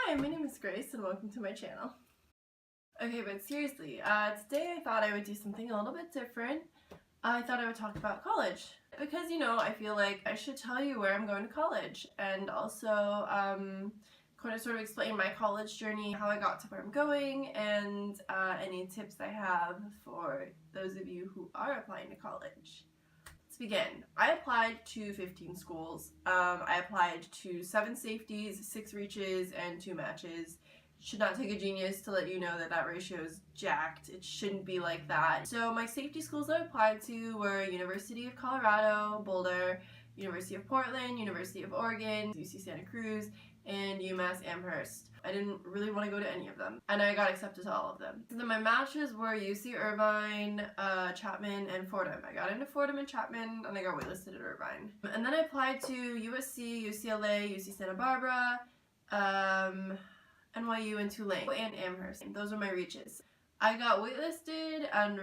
Hi, my name is Grace and welcome to my channel. Okay, but seriously, today I thought I would do something a little bit different. I thought I would talk about college. Because, you know, I feel like I should tell you where I'm going to college and also kind of sort of explain my college journey, how I got to where I'm going, and any tips I have for those of you who are applying to college. Let's begin. I applied to 15 schools. I applied to 7 safeties, 6 reaches, and 2 matches. Should not take a genius to let you know that that ratio is jacked. It shouldn't be like that. So my safety schools I applied to were University of Colorado, Boulder, University of Portland, University of Oregon, UC Santa Cruz, and UMass Amherst. I didn't really want to go to any of them, and I got accepted to all of them. So then my matches were UC Irvine, Chapman, and Fordham. I got into Fordham and Chapman, and I got waitlisted at Irvine. And then I applied to USC, UCLA, UC Santa Barbara, NYU, and Tulane, and Amherst. Those are my reaches. I got waitlisted and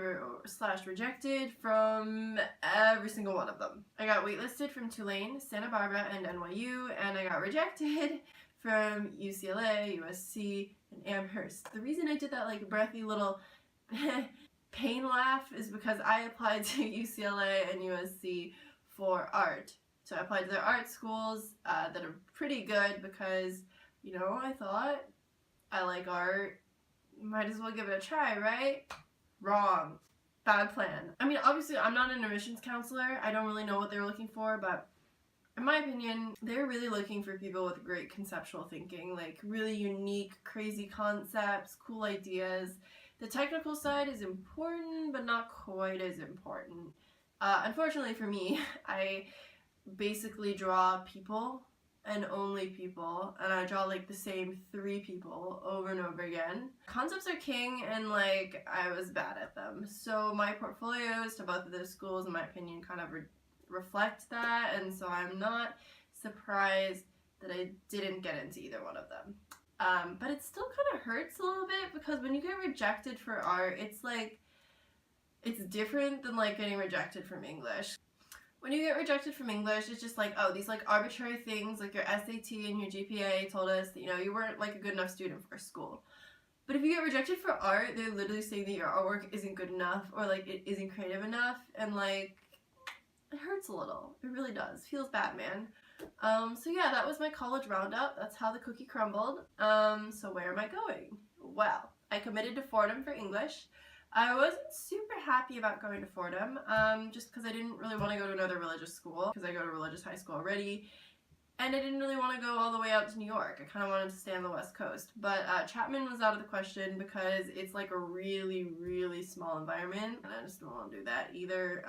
/ rejected from every single one of them. I got waitlisted from Tulane, Santa Barbara, and NYU, and I got rejected from UCLA, USC, and Amherst. The reason I did that like breathy little pain laugh is because I applied to UCLA and USC for art. So I applied to their art schools that are pretty good because, you know, I thought I like art. Might as well give it a try, right? Wrong. Bad plan. I mean, obviously, I'm not an admissions counselor. I don't really know what they're looking for, but in my opinion, they're really looking for people with great conceptual thinking, like really unique, crazy concepts, cool ideas. The technical side is important, but not quite as important. Unfortunately for me, I basically draw people and only people, and I draw like the same 3 people over and over again. Concepts are king, and like I was bad at them. So my portfolios to both of those schools, in my opinion, kind of reflect that, and so I'm not surprised that I didn't get into either one of them. But it still kind of hurts a little bit because when you get rejected for art, it's like, it's different than like getting rejected from English. When you get rejected from English, it's just like, oh, these like arbitrary things like your SAT and your GPA told us that, you know, you weren't like a good enough student for school. But if you get rejected for art, they're literally saying that your artwork isn't good enough or like it isn't creative enough, and like it hurts a little. It really does. Feels bad, man. So yeah, that was my college roundup. That's how the cookie crumbled. So where am I going? Well, I committed to Fordham for English. I wasn't super happy about going to Fordham, just because I didn't really want to go to another religious school, because I go to religious high school already, and I didn't really want to go all the way out to New York. I kind of wanted to stay on the West Coast, but Chapman was out of the question because it's like a really, really small environment, and I just don't want to do that either.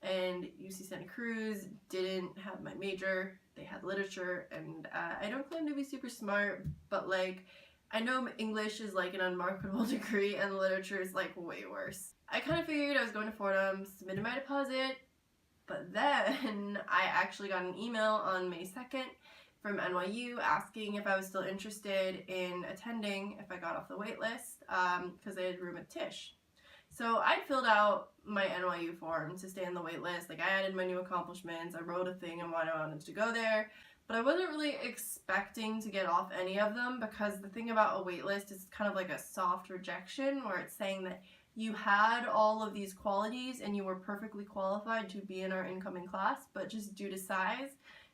And UC Santa Cruz didn't have my major. They had literature, and I don't claim to be super smart, but like, I know English is like an unmarketable degree and literature is like way worse. I kind of figured I was going to Fordham, submitted my deposit, but then I actually got an email on May 2nd from NYU asking if I was still interested in attending if I got off the wait list, because they had room at Tisch. So I filled out my NYU form to stay on the wait list. Like, I added my new accomplishments, I wrote a thing on why I wanted to go there. But I wasn't really expecting to get off any of them because the thing about a waitlist is kind of like a soft rejection where it's saying that you had all of these qualities and you were perfectly qualified to be in our incoming class, but just due to size,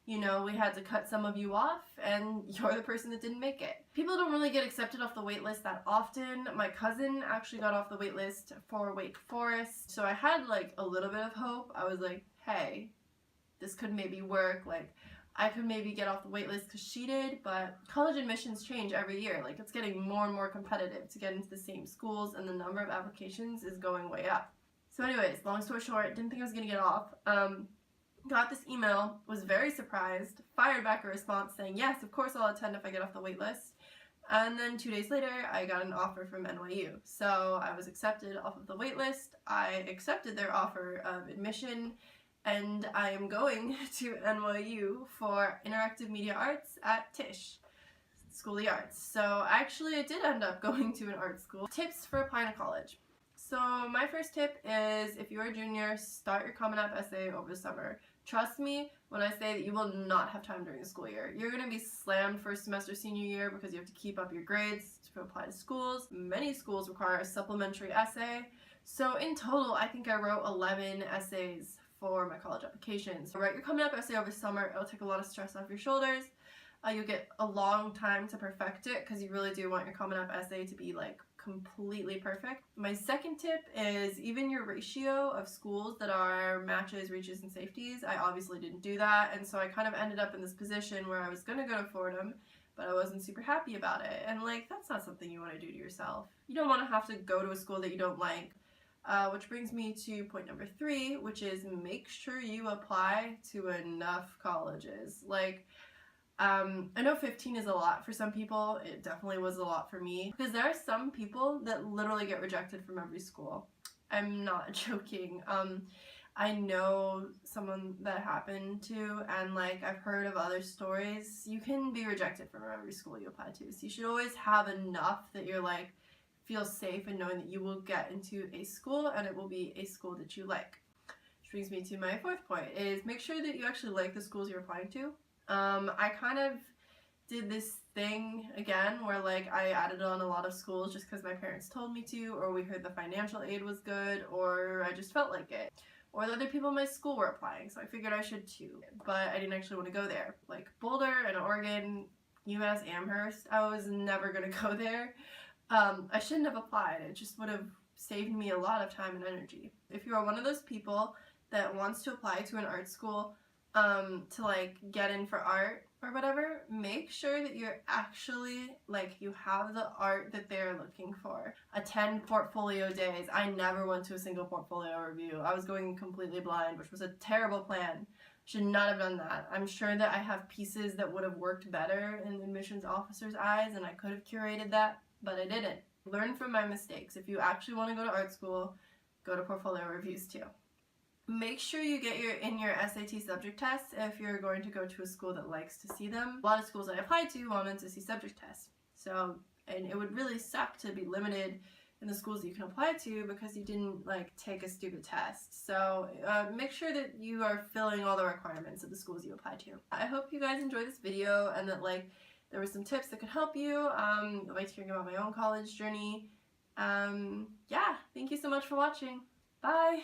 you know, we had to cut some of you off and you're the person that didn't make it. People don't really get accepted off the waitlist that often. My cousin actually got off the waitlist for Wake Forest, so I had like a little bit of hope. I was like, hey, this could maybe work. Like, I could maybe get off the waitlist because she did, but college admissions change every year. Like, it's getting more and more competitive to get into the same schools, and the number of applications is going way up. So anyways, long story short, didn't think I was going to get off. Got this email, was very surprised, fired back a response saying, yes, of course I'll attend if I get off the waitlist. And then 2 days later, I got an offer from NYU. So I was accepted off of the waitlist. I accepted their offer of admission, and I am going to NYU for Interactive Media Arts at Tisch, School of the Arts. So actually I did end up going to an art school. Tips for applying to college. So my first tip is, if you're a junior, start your Common App essay over the summer. Trust me when I say that you will not have time during the school year. You're going to be slammed first semester senior year because you have to keep up your grades to apply to schools. Many schools require a supplementary essay. So in total, I think I wrote 11 essays for my college applications. Write your coming up essay over summer. It'll take a lot of stress off your shoulders. You'll get a long time to perfect it because you really do want your coming up essay to be like completely perfect. My second tip is even your ratio of schools that are matches, reaches, and safeties. I obviously didn't do that, and so I kind of ended up in this position where I was going to go to Fordham, but I wasn't super happy about it. And like, that's not something you want to do to yourself. You don't want to have to go to a school that you don't like. Which brings me to point number 3, which is make sure you apply to enough colleges. Like, I know 15 is a lot for some people. It definitely was a lot for me because there are some people that literally get rejected from every school. I'm not joking. I know someone that happened to, and like I've heard of other stories. You can be rejected from every school you apply to, so you should always have enough that you're like feel safe in knowing that you will get into a school and it will be a school that you like. Which brings me to my 4th point is make sure that you actually like the schools you're applying to. I kind of did this thing again where like I added on a lot of schools just because my parents told me to, or we heard the financial aid was good, or I just felt like it, or the other people in my school were applying, so I figured I should too, but I didn't actually want to go there. Like Boulder and Oregon, UMass Amherst, I was never going to go there. I shouldn't have applied. It just would have saved me a lot of time and energy. If you are one of those people that wants to apply to an art school to like get in for art or whatever, make sure that you're actually like you have the art that they're looking for. Attend portfolio days. I never went to a single portfolio review. I was going completely blind, which was a terrible plan. Should not have done that. I'm sure that I have pieces that would have worked better in the admissions officer's eyes and I could have curated that, but I didn't. Learn from my mistakes. If you actually want to go to art school, go to portfolio reviews too. Make sure you get in your SAT subject tests if you're going to go to a school that likes to see them. A lot of schools I applied to wanted to see subject tests. So, and it would really suck to be limited in the schools that you can apply to because you didn't like take a stupid test. So make sure that you are filling all the requirements of the schools you apply to. I hope you guys enjoyed this video and that like there were some tips that could help you. I liked hearing about my own college journey. Yeah, thank you so much for watching. Bye!